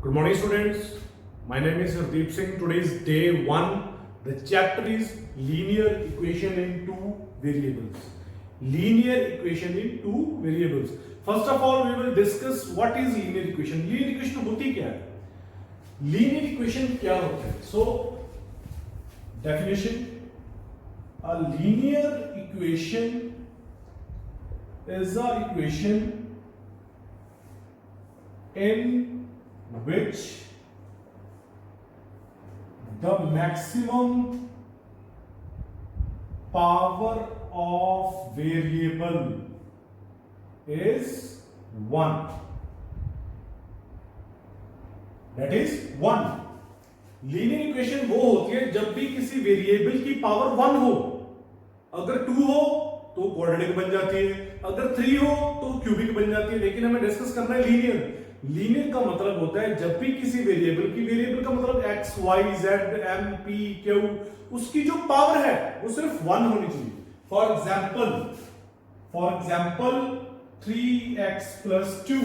Good morning, students. My name is Hardeep Singh. Today is day 1. The chapter is linear equation in two variables. Linear equation in two variables. First of all, we will discuss what is linear equation. Linear equation होती क्या है? Linear equation क्या होता है? So, definition: a linear equation is a equation in which the maximum power of variable is 1. That is 1. Linear equation वो होती है जब भी किसी वेरिएबल की पावर 1 हो. अगर 2 हो तो क्वाड्रेटिक बन जाती है, अगर 3 हो तो क्यूबिक बन जाती है. लेकिन हमें डिस्कस करना है लीनियर. लीनियर का मतलब होता है जब भी किसी वेरिएबल का मतलब x, y, z, m, p, q, उसकी जो पावर है वो सिर्फ 1 होनी चाहिए. फॉर एग्जाम्पल 3x plus 2,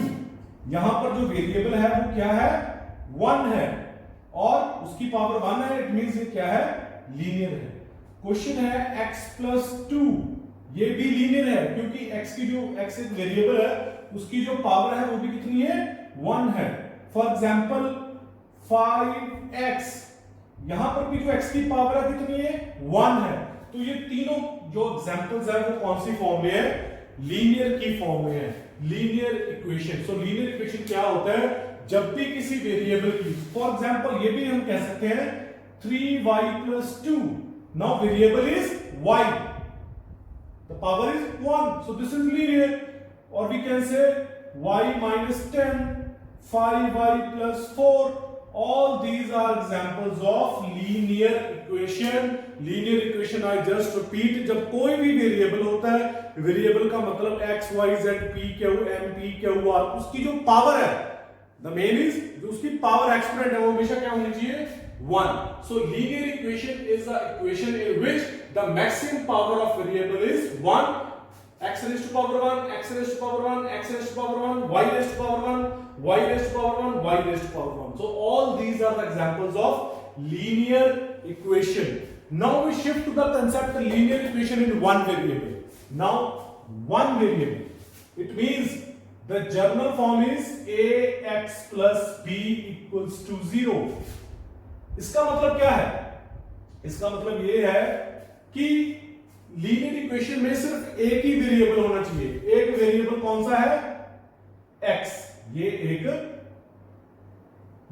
यहां पर जो वेरिएबल है वो क्या है? 1 है और उसकी पावर 1 है. इट मींस ये क्या है? लीनियर है. क्वेश्चन है x plus 2, ये भी लीनियर है क्योंकि x एक वेरिएबल है, उसकी जो पावर है वो भी कितनी है? 1 है. फॉर एग्जाम्पल 5x, यहां पर भी जो x की पावर है कितनी है? 1 है. तो ये तीनों जो एग्जांपल्स है वो कौन सी फॉर्म में है? लीनियर की फॉर्म में है. Linear equation. सो लीनियर इक्वेशन क्या होता है? जब भी किसी वेरिएबल की, फॉर एग्जांपल ये भी हम कह सकते हैं 3y plus 2. Now variable is y, the power is 1, so this is linear. Or we can say y minus 10, 5y plus 4. All these are examples of linear equation. Linear equation I just repeat, जब कोई भी variable होता है, variable का मतलब x, y, z, p, q, m, p, q, r, उसकी जो power है, the main is जो उसकी पावर एक्सपोनेंट है वो हमेशा क्या होनी चाहिए? 1. So linear equation is a equation in which the maximum power of variable is 1. X raised to power 1, x raised to power 1, x raised to power 1, y raised to power 1, y raised to power 1, y raised to power 1. So all these are the examples of linear equation. Now we shift to the concept of linear equation in one variable. Now one variable, it means the general form is ax plus b equals to 0. इसका मतलब क्या है? इसका मतलब ये है कि linear equation में सिर्फ एक ही वेरिएबल होना चाहिए. एक वेरिएबल कौन सा है? x. ये एक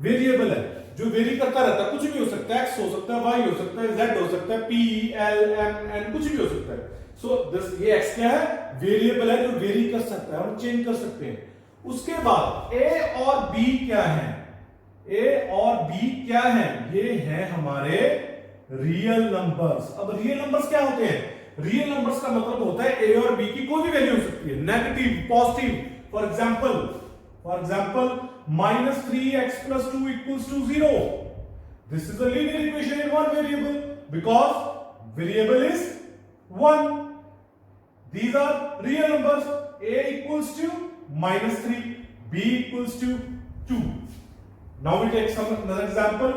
वेरिएबल है जो वेरी करता रहता है. कुछ भी हो सकता है, x हो सकता है, y हो सकता है, z हो सकता है, p, l, m, n, कुछ भी हो सकता है. सो दिस ये x क्या है? वेरिएबल है जो वेरी कर सकता है, हम चेंज कर सकते हैं. उसके बाद a और b क्या है? a और b क्या है? ये है हमारे रियल नंबर्स. अब रियल नंबर्स क्या होते हैं? रियल नंबर्स का मतलब होता है a और b की कोई भी वैल्यू हो सकती है, negative, positive. For example minus 3x plus 2 equals to 0. This is a linear equation in one variable because variable is 1. These are real numbers. A equals to minus 3, b equals to 2. Now we take another example.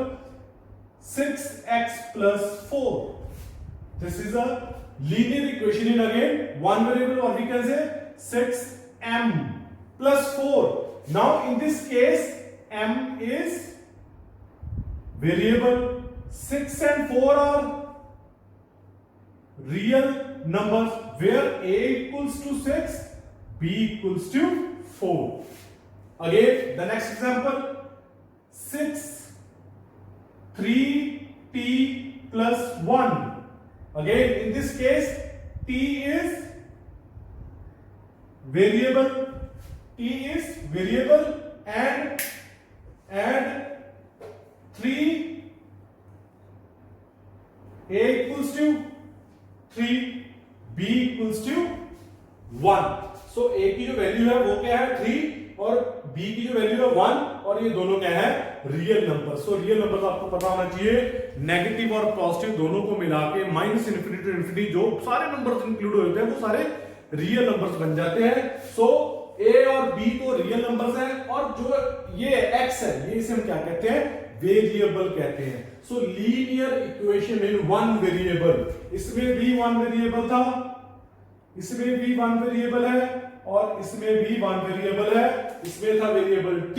6x plus 4. This is a linear equation in again one variable, or we can say 6m plus 4. Now in this case m is variable, 6 and 4 are real numbers where a equals to 6, b equals to 4. Again the next example, 6 3t plus 1. Again in this case t is variable, and 3, a equals to 3, b equals to 1. So a की जो value है वो क्या है? 3 और b की जो value है 1, और ये दोनों क्या है? Real number. So real number आपको पता होना चाहिए, नेगेटिव और पॉजिटिव दोनों को मिला के माइनस इन्फिनिटी टू इन्फिनिटी जो सारे नंबर्स इंक्लूड होते हैं वो सारे रियल नंबर्स बन जाते हैं. सो a और b तो रियल नंबर्स हैं, और जो ये x है ये इसे हम क्या कहते हैं, वेरिएबल कहते हैं. सो linear equation in one variable, इसमें भी वन वेरिएबल था, इसमें भी वन वेरिएबल है, और इसमें भी वन वेरिएबल है. इसमें था वेरिएबल t,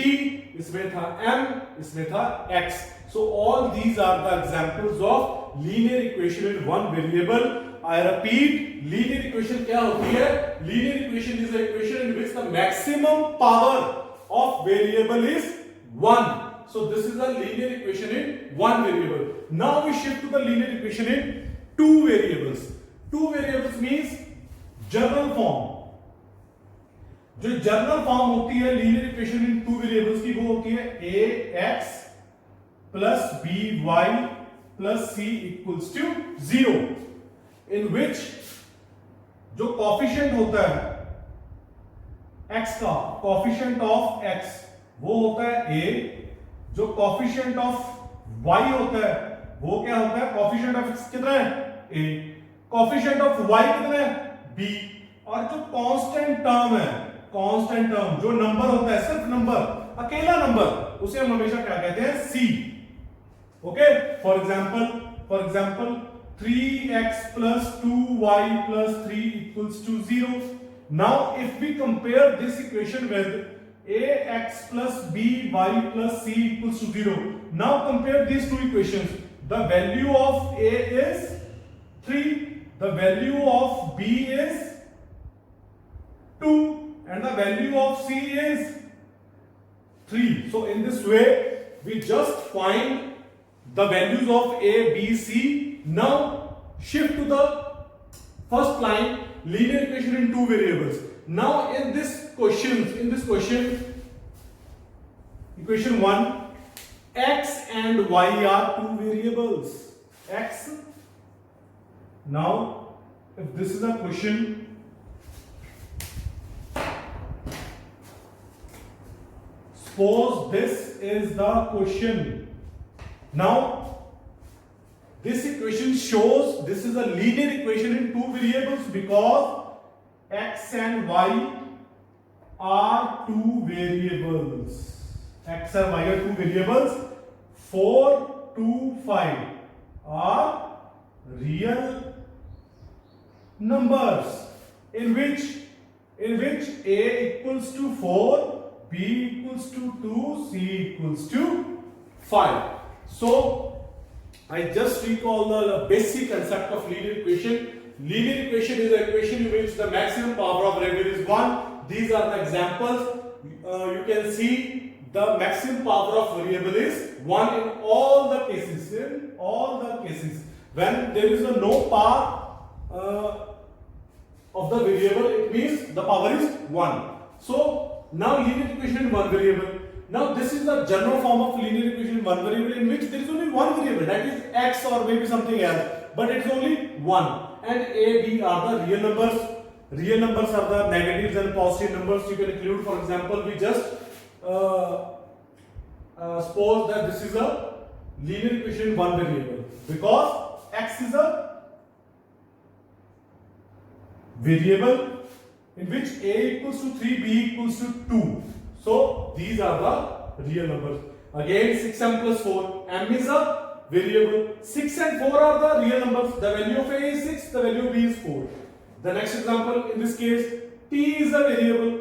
इसमें था m, इसमें था x. So all these are the examples of linear equation in one variable. I repeat, linear equation क्या होती है? Linear equation is an equation in which the maximum power of variable is 1. So this is a linear equation in one variable. Now we shift to the linear equation in two variables. Two variables means general form. जो general form होती है linear equation in two variables की, वो होती है ax plus by plus c equals to 0, in which जो coefficient होता है x का, कॉफिशिएंट ऑफ x वो होता है a, जो कॉफिशिएंट ऑफ y होता है वो क्या होता है, कॉफिशिएंट ऑफ x कितना है a, कॉफिशिएंट ऑफ y कितना है b, और जो कांस्टेंट टर्म है, कांस्टेंट टर्म जो नंबर होता है, सिर्फ नंबर, अकेला नंबर, उसे हम हमेशा क्या कहते हैं, c. Okay, for example 3x plus 2y plus 3 equals to 0. Now if we compare this equation with ax plus by plus c equals to 0. Now compare these two equations. The value of a is 3, the value of b is 2, and the value of c is 3. So in this way we just find the values of a, b, c. Now shift to the first line, linear equation in two variables. Now in this question, equation 1, x and y are two variables. X. Now if this is a question, suppose this is the question. Now this equation shows this is a linear equation in two variables because x and y are two variables. X and y are two variables. 4, 2, 5 are real numbers in which a equals to 4, b equals to 2, c equals to 5. So I just recall the basic concept of linear equation. Linear equation is an equation in which the maximum power of variable is 1. These are the examples. You can see the maximum power of variable is 1 in all the cases. In all the cases, when there is no power of the variable, it means the power is 1. So now linear equation in one variable. Now this is the general form of linear equation in one variable in which there is only one variable, that is x or maybe something else, but it is only one, and a, b are the real numbers. Real numbers are the negatives and positive numbers. You can include, for example, we just suppose that this is a linear equation in one variable because x is a variable in which a equals to 3, b equals to 2. So these are the real numbers. Again 6m plus 4, m is a variable. 6 and 4 are the real numbers. The value of a is 6, the value of b is 4. The next example, in this case, t is a variable.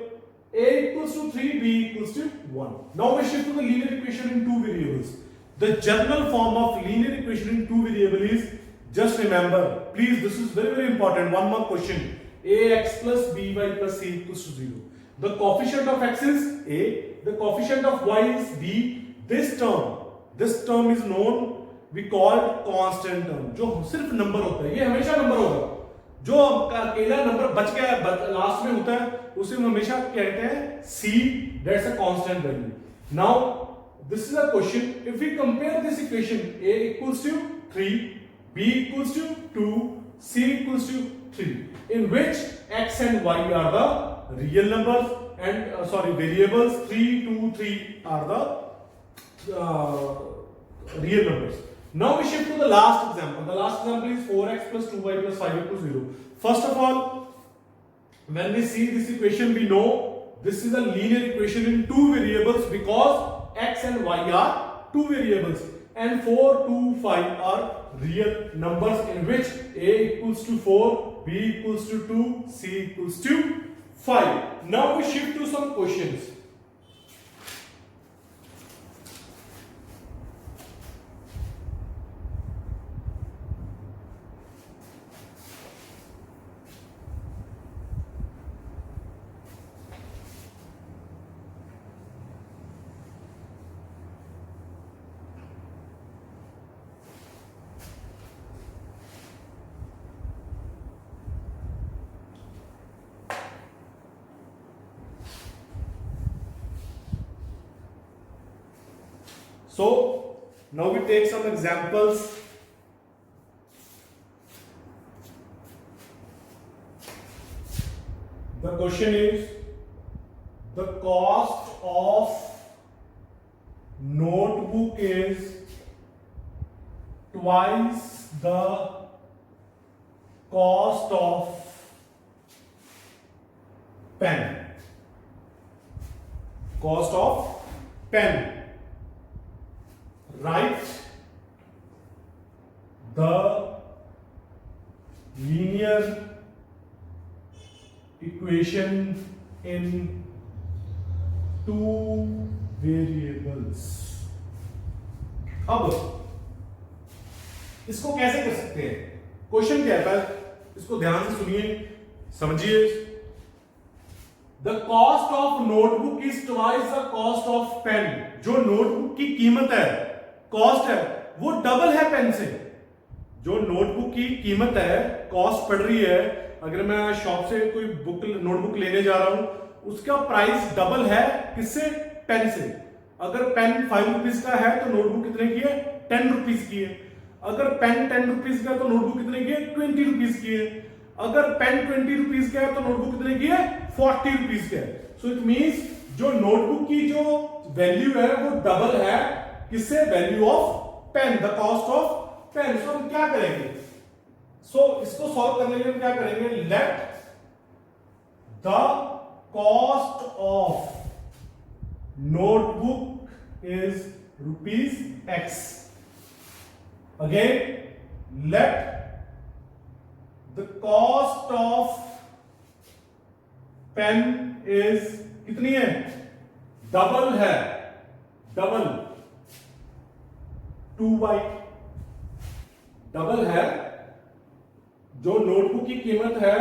A equals to 3, b equals to 1. Now we shift to the linear equation in two variables. The general form of linear equation in two variables is, just remember, please, this is very important, one more question. ax plus by plus c equals to 0. The coefficient of x is a, the coefficient of y is b. This term is known, we called constant term. जो सिर्फ number होता है, ये हमेशा number होगा. जो अकेला number बच गया लास्ट में होता है, उसे हम हमेशा कहते हैं c. That's a constant value. Now this is a question. If we compare this equation, a equals to 3, b equals to 2, c equals to 3, in which x and y are the real numbers and variables. 3, 2, 3 are the real numbers. Now we shift to the last example. The last example is 4x plus 2y plus 5 equals 0. First of all, when we see this equation, we know this is a linear equation in two variables because x and y are two variables, and 4, 2, 5 are real numbers in which a equals to 4, b equals to 2, c equals to 5. Now we shift to some questions. So now we take some examples. The question is, the cost of notebook is twice the cost of pen. Cost of pen. Write the linear equation in two variables. अब इसको कैसे कर सकते हैं? Question क्या है? पहले इसको ध्यान से सुनिए, समझिए. The cost of notebook is twice the cost of pen. जो नोटबुक की कीमत है, कॉस्ट है, वो डबल है पेन से. जो नोटबुक की कीमत है, कॉस्ट पड़ रही है, अगर मैं शॉप से कोई बुक नोटबुक लेने जा रहा हूं, उसका प्राइस डबल है किससे? पेन से. अगर पेन 5 रुपीज का है तो नोटबुक कितने की है? 10 रुपीज की है. अगर पेन 10 रुपीज का है तो नोटबुक कितने की है? 20 रुपीज की है. अगर पेन 20 रुपीज का है तो नोटबुक कितने की है? 40 रुपीज का है. सो इट मींस जो नोटबुक की जो वैल्यू है वो डबल है किससे? Value of pen, the cost of pen. So हम क्या करेंगे? सो इसको सॉल्व करने के लिए हम क्या करेंगे? Let the cost of notebook is rupees x. Again, let the cost of pen is कितनी है? डबल है, डबल 2y. डबल है, जो नोटबुक की कीमत है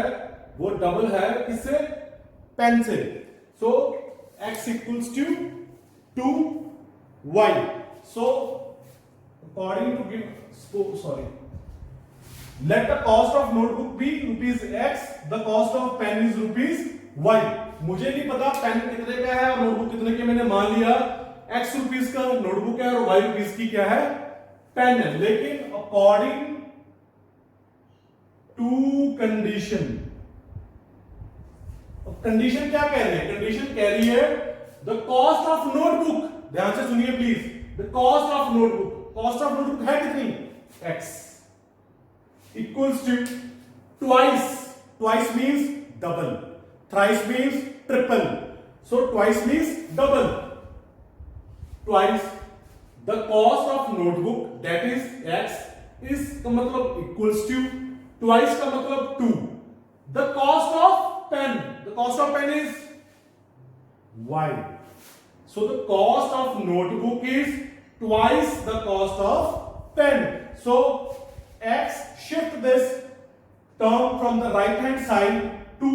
वो डबल है किससे? पेन से. सो x equals to 2y. So according to let the cost of notebook be rupees x, the cost of pen is rupees y. मुझे नहीं पता पेन कितने का है और नोटबुक कितने की. मैंने मान लिया x रुपीस का नोटबुक है और y रुपीस की क्या है? पेन है. लेकिन अकॉर्डिंग टू कंडीशन, कंडीशन क्या कह रही है? कंडीशन कह रही है द कॉस्ट ऑफ नोटबुक. ध्यान से सुनिए please. The cost of notebook, cost of notebook है कितनी? x equals to twice. Twice means double, thrice means triple. So twice means double. Twice the cost of notebook that is x is का मतलब equals to twice का मतलब 2. The cost of pen, the cost of pen is y. So the cost of notebook is twice the cost of pen. So x, shift this term from the right hand side to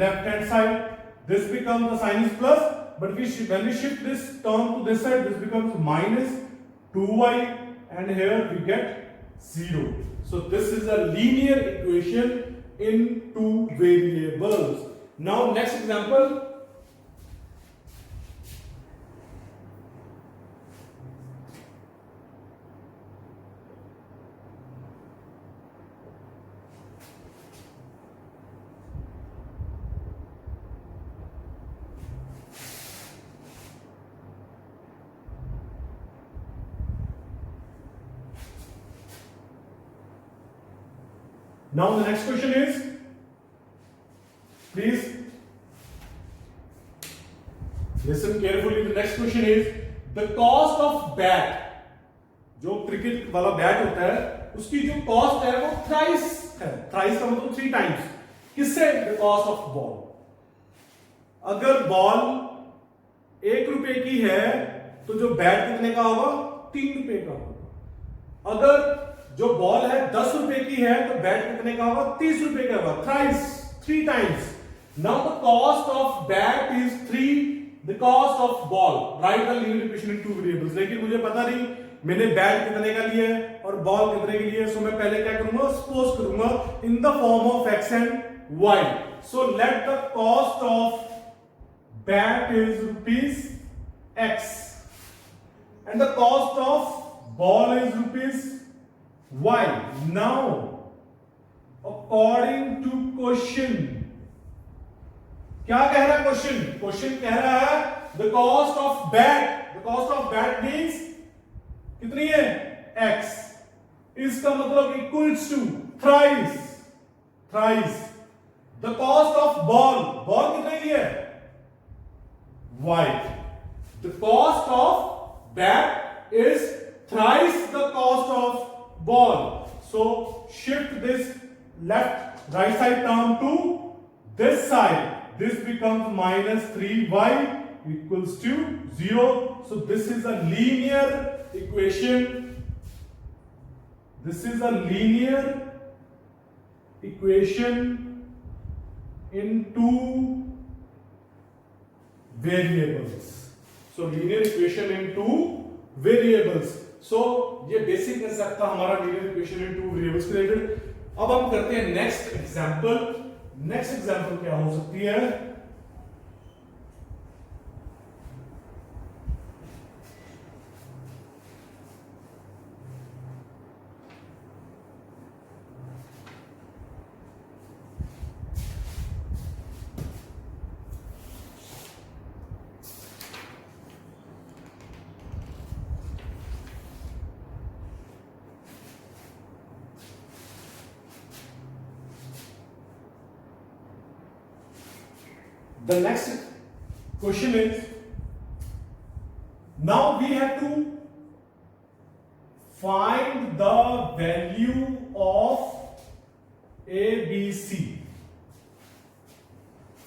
left hand side. This becomes, the sign is plus, but when we shift this term to this side, this becomes minus 2y, and here we get 0. So this is a linear equation in two variables. Now next example. Now the next question is, please Listen carefully. The next question is the cost of bat. जो cricket वाला bat होता है उसकी जो cost है वो thrice है. Thrice का मतलब 3 टाइम्स. किससे? The cost of ball. अगर बॉल 1 रुपए की है तो जो बैट कितने का होगा? 3 रुपए का होगा. अगर जो बॉल है 10 रुपए की है तो बैट कितने का होगा? 30 रुपए का होगा. Thrice, 3 times. Now the cost of bat is 3, the cost of ball. Right the linear equation in 2 variables. लेकिन मुझे पता नहीं मैंने बैट कितने का लिया है और बॉल कितने के लिए, सो मैं पहले क्या करूंगा? सपोज करूंगा in the form of x and y. So let the cost of bat is rupees x and the cost of ball is rupees y. Now according to question, क्या कह रहा है क्वेश्चन? क्वेश्चन कह रहा है the cost of bat. The cost of bat means कितनी है? x. इसका मतलब equals to thrice. Thrice the cost of ball. Ball कितने की है? y. The cost of bat is thrice the cost of ball. So shift this left right side term to this side. This becomes minus 3y equals to 0. So this is a linear equation. This is a linear equation in 2 variables. So linear equation in 2 variables. So ये basic concept था हमारा linear equation in 2 variables related. अब हम करते हैं next example. Next example क्या हो सकती है? The next question is, now we have to find the value of ABC.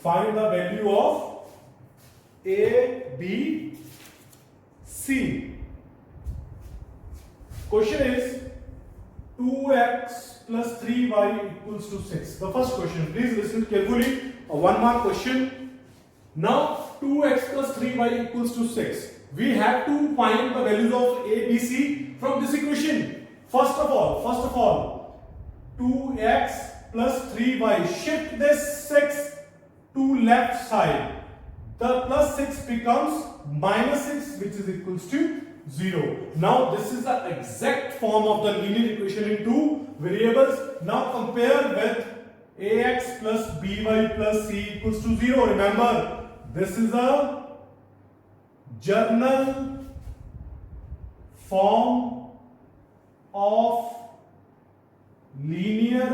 Find the value of ABC. Question is 2x plus 3y equals to 6. The first question, please listen carefully. A 1 mark question. Now 2x plus 3y equals to 6. We have to find the values of a, b, c from this equation. First of all 2x plus 3y, shift this 6 to left side. The plus 6 becomes minus 6, which is equals to 0. Now this is the exact form of the linear equation in 2 variables. Now compare with ax plus by plus c equals to 0. Remember, this is a journal form of linear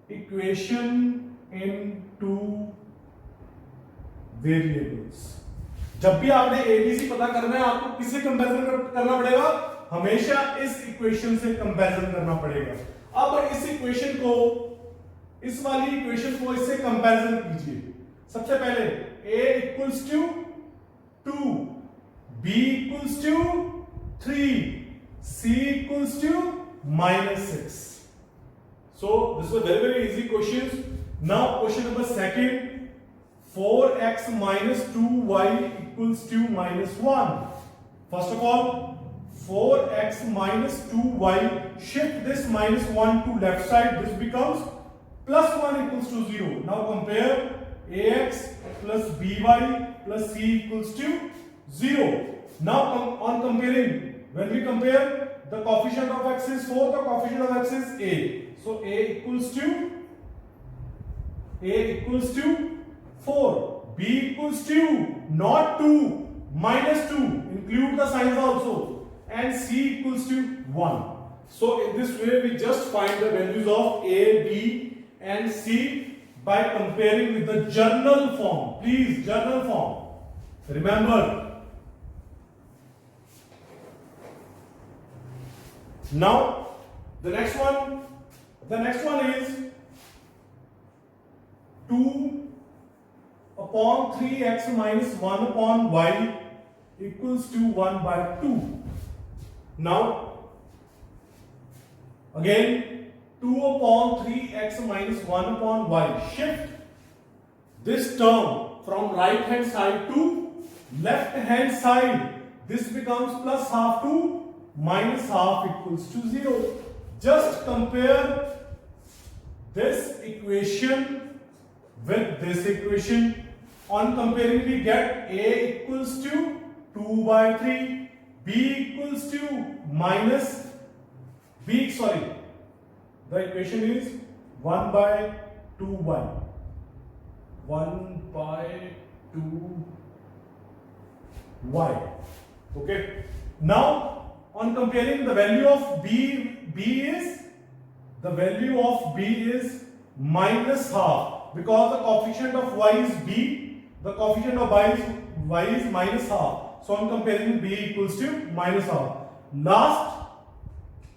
equation in 2 variables. जब भी आपने ABC पता करना है आपको किससे comparison करना पड़ेगा? हमेशा इस इक्वेशन से कंपैरिजन करना पड़ेगा. अब इस इक्वेशन को, इस वाली इक्वेशन को इससे कंपैरिजन कीजिए. सबसे पहले a equals to 2, b equals to 3, c equals to minus 6. So this was very easy questions. Now question number second, 4x minus 2y equals to minus 1. First of all 4x minus 2y, shift this minus 1 to left side. This becomes plus 1 equals to 0. Now compare ax plus by plus c equals to 0. Now on comparing, when we compare, the coefficient of x is 4, the coefficient of x is a. So a equals to 4, b equals to not 2, minus 2, include the signs also, and c equals to 1. So in this way we just find the values of a, b and c by comparing with the journal form. Please, journal form. Remember. Now the next one is 2 upon 3x minus 1 upon y equals to 1 by 2. Now again 2 upon 3x minus 1 upon y. Shift this term from right hand side to left hand side. This becomes plus half to minus half equals to 0. Just compare this equation with this equation. On comparing we get a equals to 2 by 3, b equals to minus the equation is 1 by 2y. 1 by 2y. Okay. Now on comparing the value of the value of b is minus half, because the coefficient of y is b, the coefficient of y is minus half. So on comparing b equals to minus half. Last,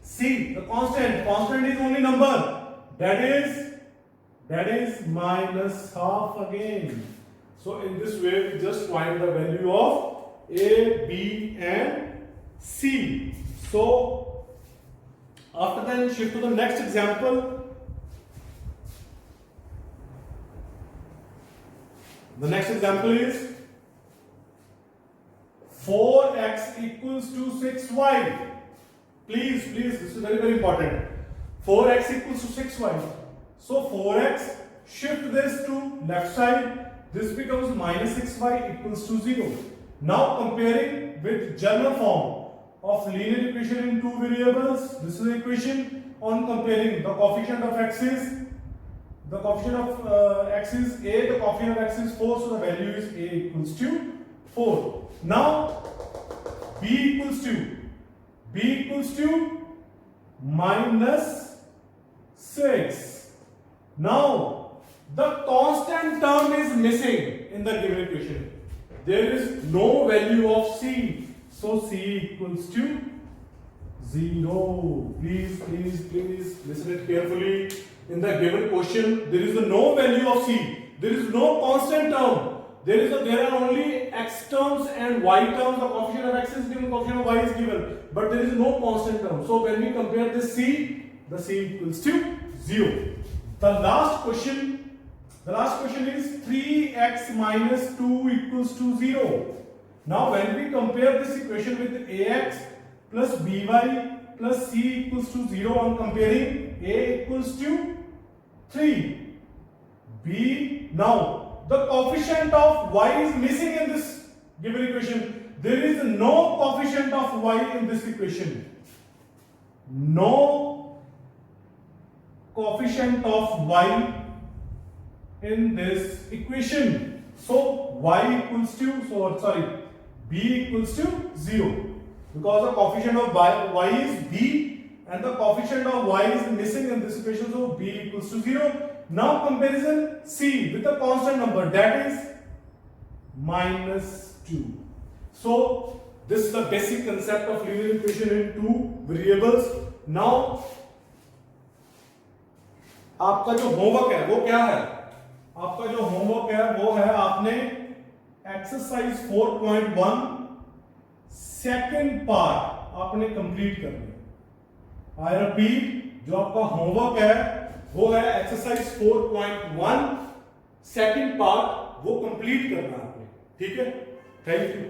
c, the constant is only number, that is minus half again. So in this way we just find the value of a, b and c. So after that shift to the next example. The next example is 4x equals to 6y. Please, this is very, very important. 4x equals to 6y. So 4x, shift this to left side. This becomes minus 6y equals to 0. Now comparing with general form of linear equation in two variables. This is the equation. On comparing, the coefficient of x is the coefficient of x is a, the coefficient of x is 4, so the value is a equals to 4. Now b equals to minus 6. Now the constant term is missing in the given equation. There is no value of c, so c equals to 0. Please listen it carefully. In the given question, there is no value of c. There is no constant term. There are only x terms and y terms. The coefficient of x is given, coefficient of y is given, but there is no constant term. So when we compare this c, the c equals to 0. The last question is 3x minus 2 equals to 0. Now when we compare this equation with ax plus by plus c equals to 0, on comparing, a equals to 3, b, now the coefficient of y is missing in this given equation. There is no coefficient of y in this equation. No coefficient of y in this equation. So b equals to 0. Because the coefficient of y is b and the coefficient of y is missing in this equation, so b equals to 0. Now comparison c with a constant number, that is minus 2. So this is the basic concept of linear equation in two variables. Now आपका जो homework है वो क्या है? आपका जो homework है वो है आपने एक्सरसाइज 4.1 सेकंड पार्ट आपने कंप्लीट करना है। आई रिपीट, जो आपका होमवर्क है वो है एक्सरसाइज 4.1 सेकंड पार्ट, वो कंप्लीट करना है आपने। ठीक है, थैंक यू।